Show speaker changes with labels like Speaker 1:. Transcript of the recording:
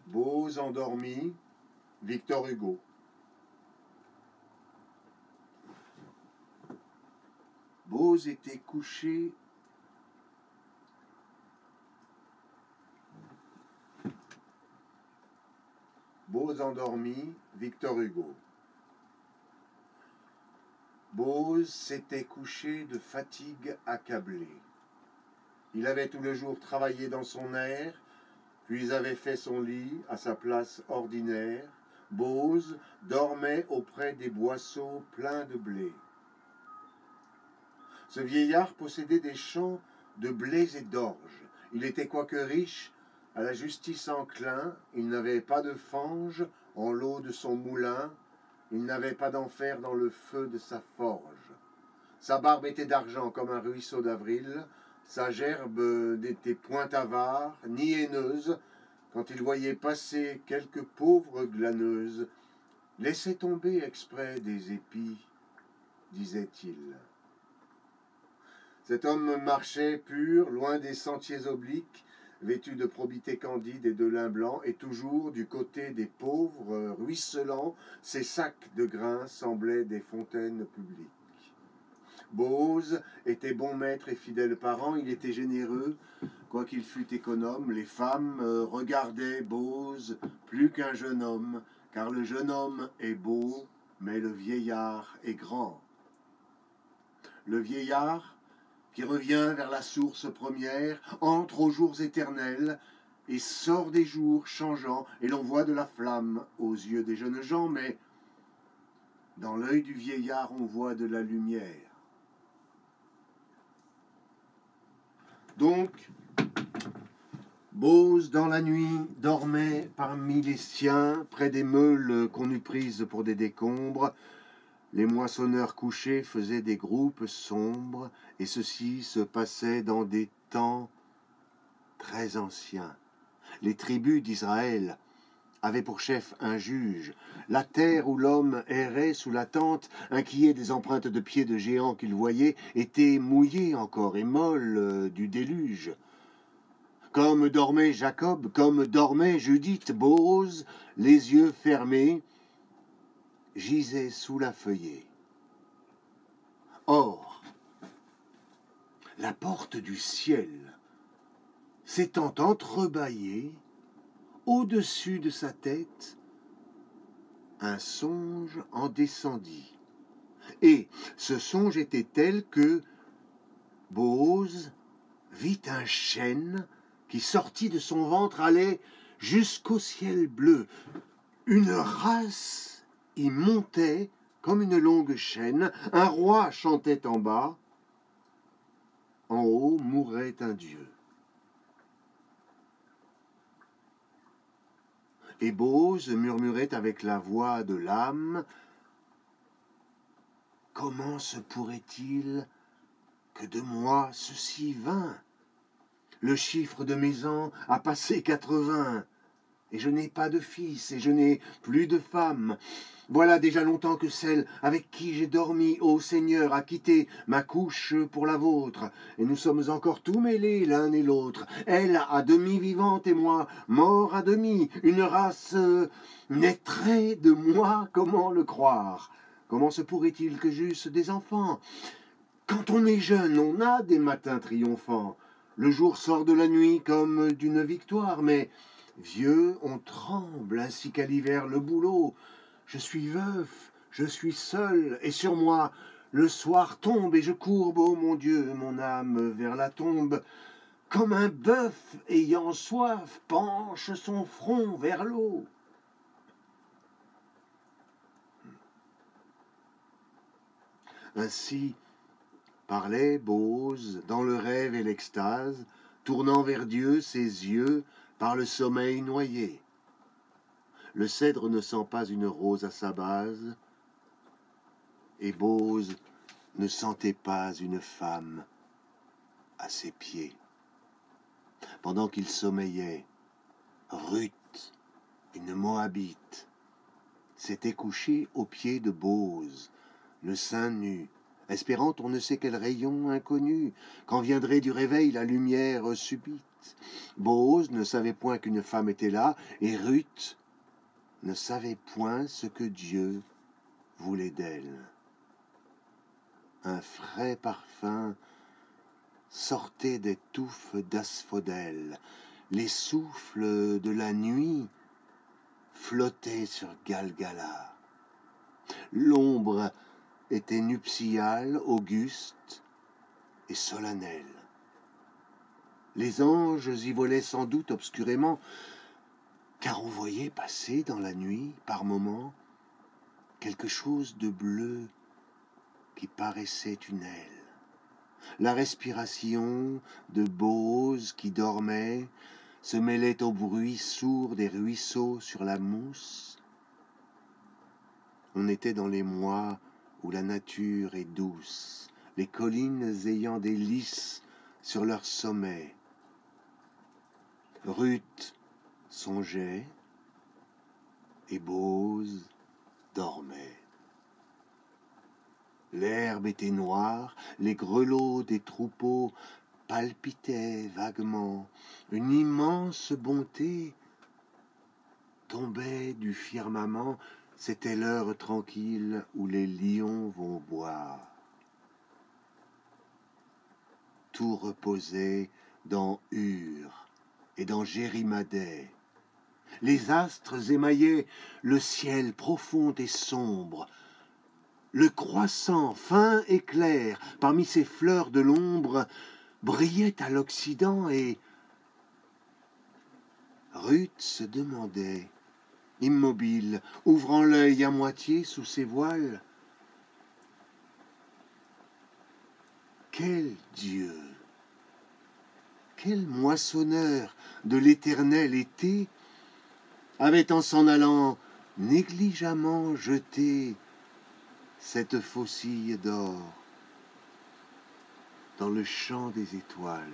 Speaker 1: Beaux endormis, Victor Hugo. Beaux était couché Beaux endormis, Victor Hugo. Bose s'était couché de fatigue accablé. Il avait tout le jour travaillé dans son air, puis avait fait son lit à sa place ordinaire. Bose dormait auprès des boisseaux pleins de blé. Ce vieillard possédait des champs de blés et d'orge. Il était quoique riche, à la justice enclin. Il n'avait pas de fange en l'eau de son moulin. Il n'avait pas d'enfer dans le feu de sa forge. Sa barbe était d'argent comme un ruisseau d'avril. Sa gerbe n'était point avare, ni haineuse. Quand il voyait passer quelques pauvres glaneuses, laissez tomber exprès des épis, disait-il. Cet homme marchait pur, loin des sentiers obliques, vêtu de probité candide et de lin blanc, et toujours du côté des pauvres, ruisselants, ses sacs de grains semblaient des fontaines publiques. Bose était bon maître et fidèle parent, il était généreux, quoiqu'il fût économe. Les femmes regardaient Bose plus qu'un jeune homme, car le jeune homme est beau, mais le vieillard est grand. Le vieillard, qui revient vers la source première, entre aux jours éternels, et sort des jours changeants, et l'on voit de la flamme aux yeux des jeunes gens, mais dans l'œil du vieillard on voit de la lumière. Donc, Bose, dans la nuit, dormait parmi les siens, près des meules qu'on eût prises pour des décombres. Les moissonneurs couchés faisaient des groupes sombres, et ceci se passait dans des temps très anciens. Les tribus d'Israël avaient pour chef un juge. La terre où l'homme errait sous la tente, inquiet des empreintes de pieds de géants qu'il voyait, était mouillée encore et molle du déluge. Comme dormait Jacob, comme dormait Judith, Bose, les yeux fermés, gisait sous la feuillée. Or, la porte du ciel s'étant entrebâillée, au-dessus de sa tête, un songe en descendit. Et ce songe était tel que Bose vit un chêne qui, sorti de son ventre, allait jusqu'au ciel bleu. Une race y montait comme une longue chaîne. Un roi chantait en bas. En haut mourait un dieu. Et Bose murmurait avec la voix de l'âme: comment se pourrait-il que de moi ceci vint? Le chiffre de mes ans a passé 80, et je n'ai pas de fils, et je n'ai plus de femme. Voilà déjà longtemps que celle avec qui j'ai dormi, ô Seigneur, a quitté ma couche pour la vôtre, et nous sommes encore tout mêlés l'un et l'autre, elle à demi vivante et moi mort à demi. Une race naîtrait de moi, comment le croire? Comment se pourrait-il que j'eusse des enfants? Quand on est jeune, on a des matins triomphants. Le jour sort de la nuit comme d'une victoire, mais vieux, on tremble ainsi qu'à l'hiver le bouleau. Je suis veuf, je suis seul, et sur moi le soir tombe, et je courbe, ô mon Dieu, mon âme vers la tombe, comme un bœuf ayant soif penche son front vers l'eau. Ainsi parlait Bose dans le rêve et l'extase, tournant vers Dieu ses yeux par le sommeil noyé. Le cèdre ne sent pas une rose à sa base, et Bose ne sentait pas une femme à ses pieds. Pendant qu'il sommeillait, Ruth, une Moabite, s'était couchée aux pieds de Bose, le sein nu, espérant on ne sait quel rayon inconnu, quand viendrait du réveil la lumière subite. Boaz ne savait point qu'une femme était là, et Ruth ne savait point ce que Dieu voulait d'elle. Un frais parfum sortait des touffes d'asphodèle. Les souffles de la nuit flottaient sur Galgala. L'ombre était nuptiale, auguste et solennelle. Les anges y volaient sans doute obscurément, car on voyait passer dans la nuit, par moments, quelque chose de bleu qui paraissait une aile. La respiration de Boaz qui dormait se mêlait au bruit sourd des ruisseaux sur la mousse. On était dans les mois où la nature est douce, les collines ayant des lys sur leur sommet. Ruth songeait et Boaz dormait. L'herbe était noire, les grelots des troupeaux palpitaient vaguement. Une immense bonté tombait du firmament. C'était l'heure tranquille où les lions vont boire. Tout reposait dans Ur et dans Jérimadais. Les astres émaillaient le ciel profond et sombre. Le croissant fin et clair, parmi ces fleurs de l'ombre, brillait à l'Occident et Ruth se demandait, immobile, ouvrant l'œil à moitié sous ses voiles, quel Dieu, quel moissonneur de l'éternel été avait en s'en allant négligemment jeté cette faucille d'or dans le champ des étoiles.